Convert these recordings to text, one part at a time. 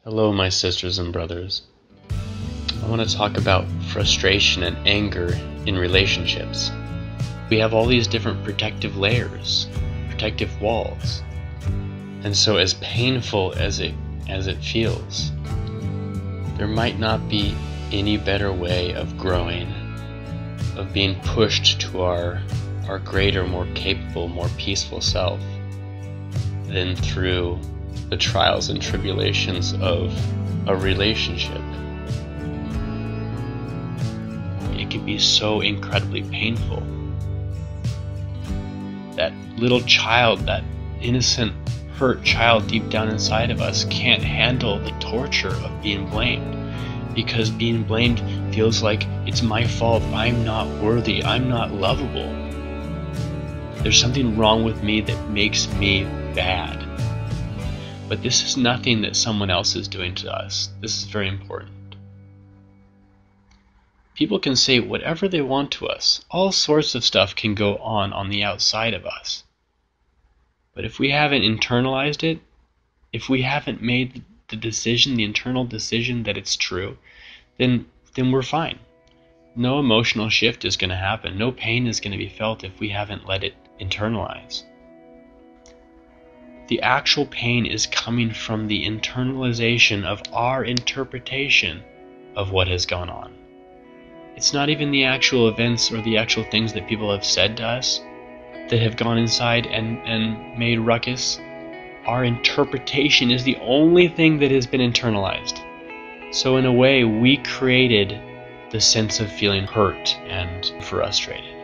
Hello, my sisters and brothers. I want to talk about frustration and anger in relationships. We have all these different protective layers, protective walls. And so as painful as it feels, there might not be any better way of growing, of being pushed to our greater, more capable, more peaceful self than through the trials and tribulations of a relationship. It can be so incredibly painful. That little child, that innocent, hurt child deep down inside of us can't handle the torture of being blamed, because being blamed feels like it's my fault, I'm not worthy, I'm not lovable. There's something wrong with me that makes me bad. But this is nothing that someone else is doing to us. This is very important. People can say whatever they want to us. All sorts of stuff can go on the outside of us. But if we haven't internalized it, if we haven't made the decision, the internal decision that it's true, then we're fine. No emotional shift is going to happen. No pain is going to be felt if we haven't let it internalize. The actual pain is coming from the internalization of our interpretation of what has gone on. It's not even the actual events or the actual things that people have said to us that have gone inside and made ruckus. Our interpretation is the only thing that has been internalized. So in a way, we created the sense of feeling hurt and frustrated.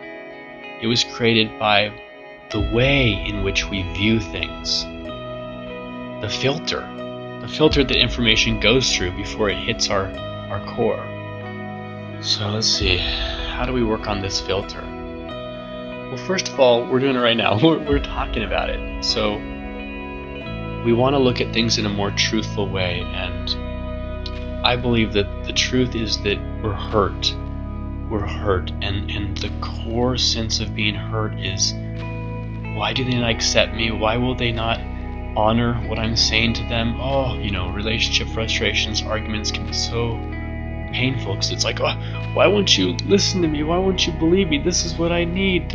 It was created by the way in which we view things. The filter that information goes through before it hits our core. So let's see, how do we work on this filter? Well, first of all, we're doing it right now. We're talking about it. So we want to look at things in a more truthful way, and I believe that the truth is that we're hurt. We're hurt, and the core sense of being hurt is, why do they not accept me? Why will they not honor what I'm saying to them? Relationship frustrations, arguments can be so painful because it's like, why won't you listen to me? Why won't you believe me? This is what I need.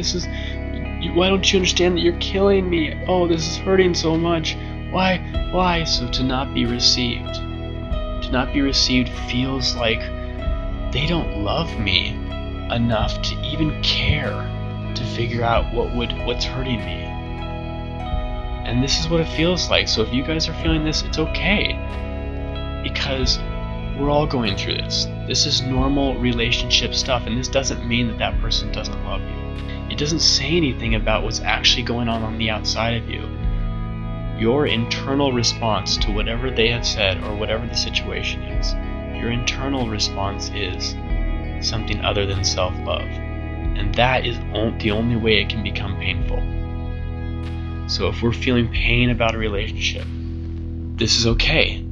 Why don't you understand that you're killing me? Oh, this is hurting so much. Why? So to not be received feels like they don't love me enough to even care to figure out what's hurting me. And this is what it feels like. So if you guys are feeling this, it's okay, because we're all going through this. This is normal relationship stuff, and this doesn't mean that person doesn't love you. It doesn't say anything about what's actually going on the outside of you. Your internal response to whatever they have said or whatever the situation is, your internal response is something other than self-love. And that is the only way it can become painful. So if we're feeling pain about a relationship, this is okay.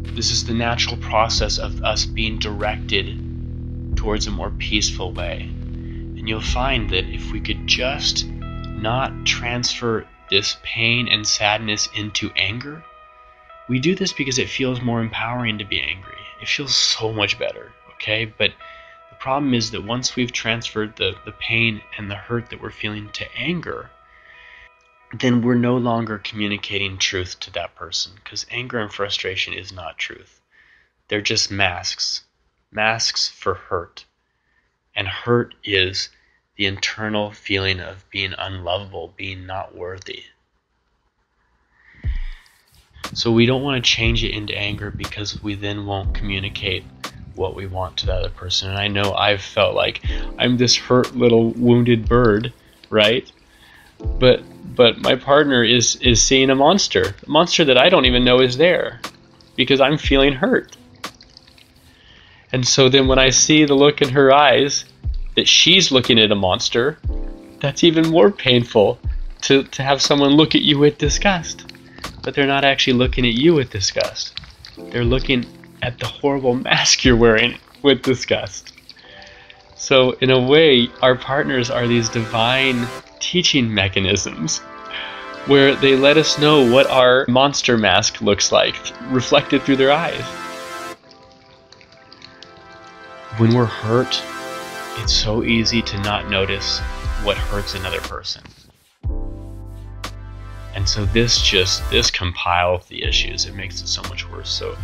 This is the natural process of us being directed towards a more peaceful way. And you'll find that if we could just not transfer this pain and sadness into anger, we do this because it feels more empowering to be angry. It feels so much better, okay? But the problem is that once we've transferred the pain and the hurt that we're feeling to anger, then we're no longer communicating truth to that person, because anger and frustration is not truth. They're just masks for hurt. And hurt is the internal feeling of being unlovable, being not worthy. So we don't want to change it into anger, because we then won't communicate what we want to the other person. And I know I've felt like I'm this hurt little wounded bird, right? But my partner is seeing a monster that I don't even know is there, because I'm feeling hurt. And so then when I see the look in her eyes that she's looking at a monster, that's even more painful, to have someone look at you with disgust. But they're not actually looking at you with disgust. They're looking at the horrible mask you're wearing with disgust. So in a way, our partners are these divine teaching mechanisms where they let us know what our monster mask looks like, reflected through their eyes. When we're hurt, it's so easy to not notice what hurts another person. And so this compiles the issues. It makes it so much worse. So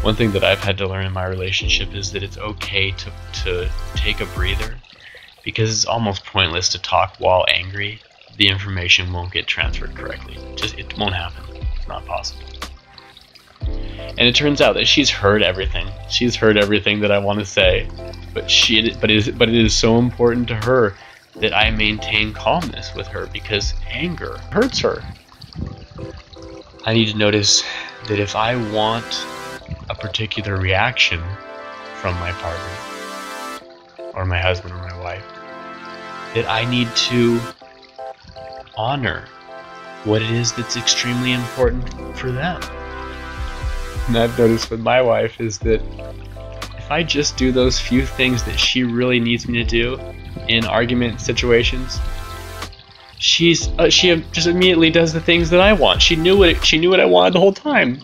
one thing that I've had to learn in my relationship is that it's okay to take a breather, because it's almost pointless to talk while angry. The information won't get transferred correctly. It won't happen. It's not possible. And it turns out that she's heard everything. She's heard everything that I want to say, but it is so important to her that I maintain calmness with her, because anger hurts her. I need to notice that if I want a particular reaction from my partner, or my husband or my wife, that I need to honor what it is that's extremely important for them. And I've noticed with my wife is that if I just do those few things that she really needs me to do in argument situations, she just immediately does the things that I want. She knew what I wanted the whole time.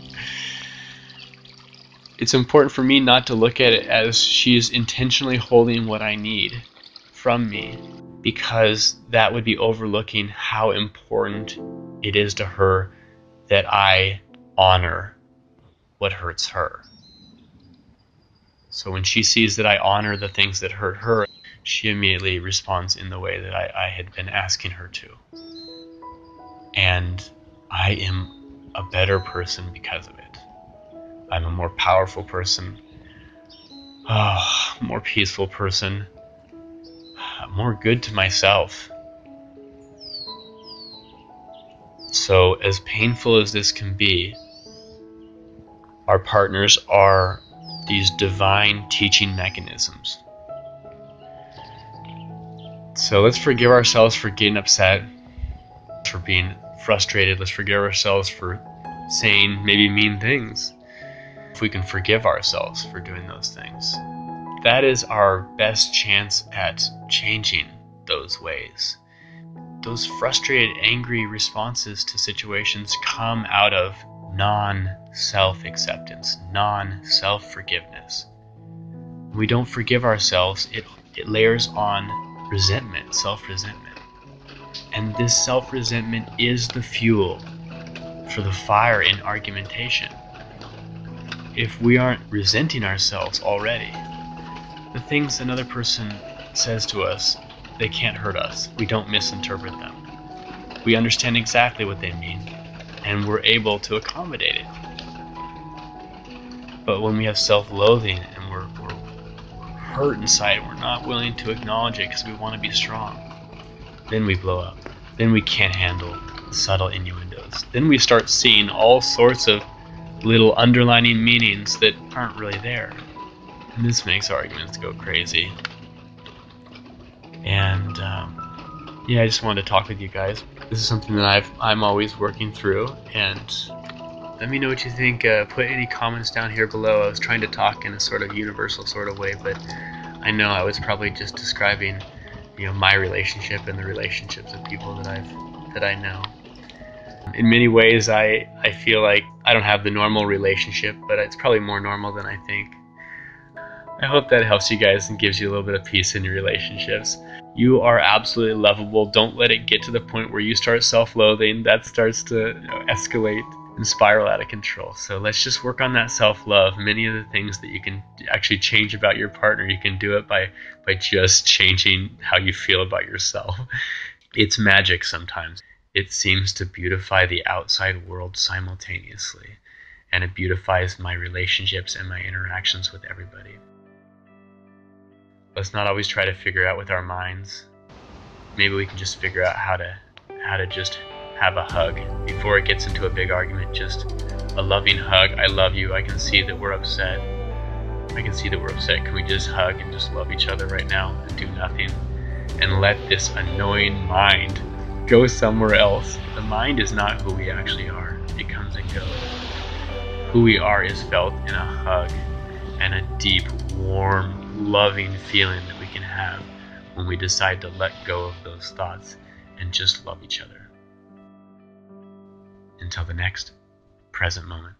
It's important for me not to look at it as she's intentionally holding what I need from me, because that would be overlooking how important it is to her that I honor what hurts her. So when she sees that I honor the things that hurt her, she immediately responds in the way that I had been asking her to. And I am a better person because of it. I'm a more powerful person, more peaceful person, more good to myself. So as painful as this can be, our partners are these divine teaching mechanisms. So let's forgive ourselves for getting upset, for being frustrated. Let's forgive ourselves for saying maybe mean things. If we can forgive ourselves for doing those things, that is our best chance at changing those ways. Those frustrated, angry responses to situations come out of non-self-acceptance, non-self-forgiveness. When we don't forgive ourselves, it layers on resentment, self-resentment. And this self-resentment is the fuel for the fire in argumentation. If we aren't resenting ourselves already, the things another person says to us, they can't hurt us. We don't misinterpret them. We understand exactly what they mean, and we're able to accommodate it. But when we have self-loathing and we're hurt inside, and we're not willing to acknowledge it because we want to be strong, then we blow up. Then we can't handle subtle innuendos. Then we start seeing all sorts of little underlining meanings that aren't really there. And this makes arguments go crazy. And I just wanted to talk with you guys. This is something that I'm always working through, and let me know what you think. Put any comments down here below. I was trying to talk in a sort of universal sort of way, but I know I was probably just describing, my relationship and the relationships of people that I know. In many ways, I feel like I don't have the normal relationship, but it's probably more normal than I think. I hope that helps you guys and gives you a little bit of peace in your relationships. You are absolutely lovable. Don't let it get to the point where you start self-loathing. That starts to escalate and spiral out of control. So let's just work on that self-love. Many of the things that you can actually change about your partner, you can do it by just changing how you feel about yourself. It's magic sometimes. It seems to beautify the outside world simultaneously, and it beautifies my relationships and my interactions with everybody. Let's not always try to figure out with our minds. Maybe we can just figure out how to just have a hug before it gets into a big argument. Just a loving hug. I love you. I can see that we're upset. Can we just hug and just love each other right now and do nothing? And let this annoying mind go somewhere else. The mind is not who we actually are. It comes and goes. Who we are is felt in a hug and a deep, warm, loving feeling that we can have when we decide to let go of those thoughts and just love each other. until the next present moment.